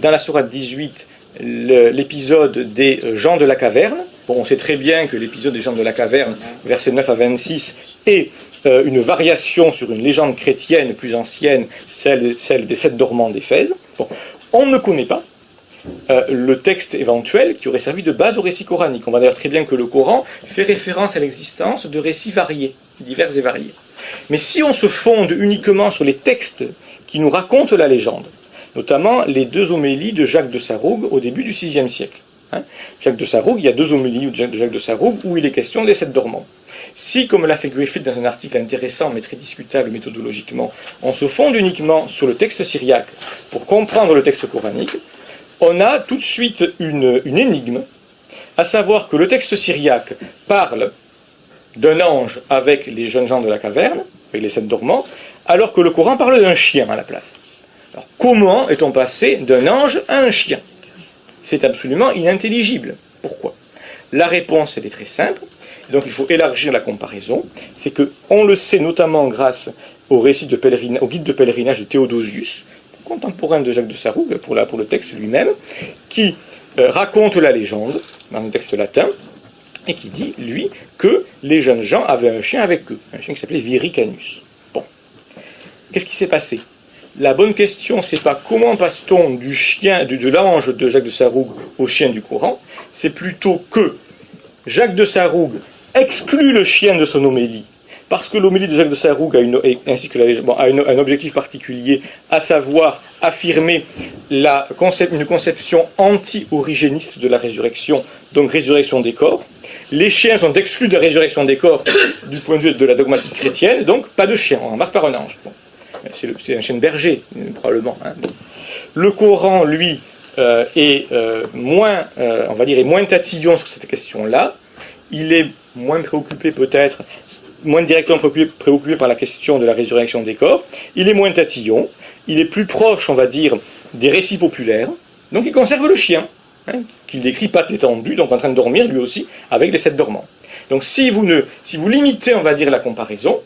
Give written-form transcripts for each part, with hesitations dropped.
Dans la sourate 18, l'épisode des gens de la caverne. Bon, on sait très bien que l'épisode des gens de la caverne, versets 9 à 26, est une variation sur une légende chrétienne plus ancienne, celle des 7 dormants d'Éphèse. Bon, on ne connaît pas le texte éventuel qui aurait servi de base au récit coranique. On voit d'ailleurs très bien que le Coran fait référence à l'existence de récits variés, divers et variés. Mais si on se fonde uniquement sur les textes qui nous racontent la légende, notamment les 2 homélies de Jacques de Sarroug au début du VIe siècle. Jacques de Sarroug, il y a 2 homélies de Jacques de Sarroug où il est question des 7 dormants. Si, comme l'a fait Griffith dans un article intéressant mais très discutable méthodologiquement, on se fonde uniquement sur le texte syriaque pour comprendre le texte coranique, on a tout de suite une énigme, à savoir que le texte syriaque parle d'un ange avec les jeunes gens de la caverne, avec les 7 dormants, alors que le Coran parle d'un chien à la place. Alors, comment est-on passé d'un ange à un chien? C'est absolument inintelligible. Pourquoi? La réponse, elle est très simple, donc il faut élargir la comparaison. C'est que on le sait notamment grâce au guide de pèlerinage de Théodosius, contemporain de Jacques de Sarroug, pour le texte lui-même, qui raconte la légende, dans un texte latin, et qui dit, lui, que les jeunes gens avaient un chien avec eux, un chien qui s'appelait Viricanus. Bon. Qu'est-ce qui s'est passé? La bonne question, c'est pas comment passe-t-on de l'ange de Jacques de Sarroug au chien du Coran, c'est plutôt que Jacques de Sarroug exclut le chien de son homélie, parce que l'homélie de Jacques de Sarroug ainsi que a un objectif particulier, à savoir affirmer une conception anti-origéniste de la résurrection, donc résurrection des corps. Les chiens sont exclus de la résurrection des corps du point de vue de la dogmatique chrétienne, donc pas de chien, on remplace par un ange. Bon. C'est un chien berger, probablement. Le Coran, lui, est moins tatillon sur cette question-là. Il est moins préoccupé, peut-être, moins directement préoccupé par la question de la résurrection des corps. Il est moins tatillon. Il est plus proche, on va dire, des récits populaires. Donc il conserve le chien, qu'il décrit pattes étendues, donc en train de dormir, lui aussi, avec les 7 dormants. Donc si vous limitez, on va dire, la comparaison,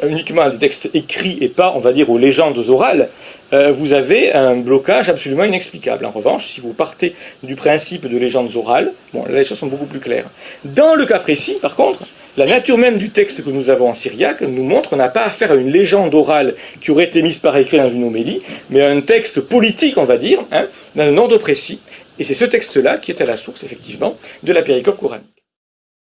uniquement à des textes écrits et pas, on va dire, aux légendes orales, vous avez un blocage absolument inexplicable. En revanche, si vous partez du principe de légendes orales, bon, là les choses sont beaucoup plus claires. Dans le cas précis, par contre, la nature même du texte que nous avons en syriaque nous montre qu'on n'a pas affaire à une légende orale qui aurait été mise par écrit dans une homélie, mais à un texte politique, on va dire, dans un ordre précis. Et c'est ce texte-là qui est à la source, effectivement, de la péricope coranique.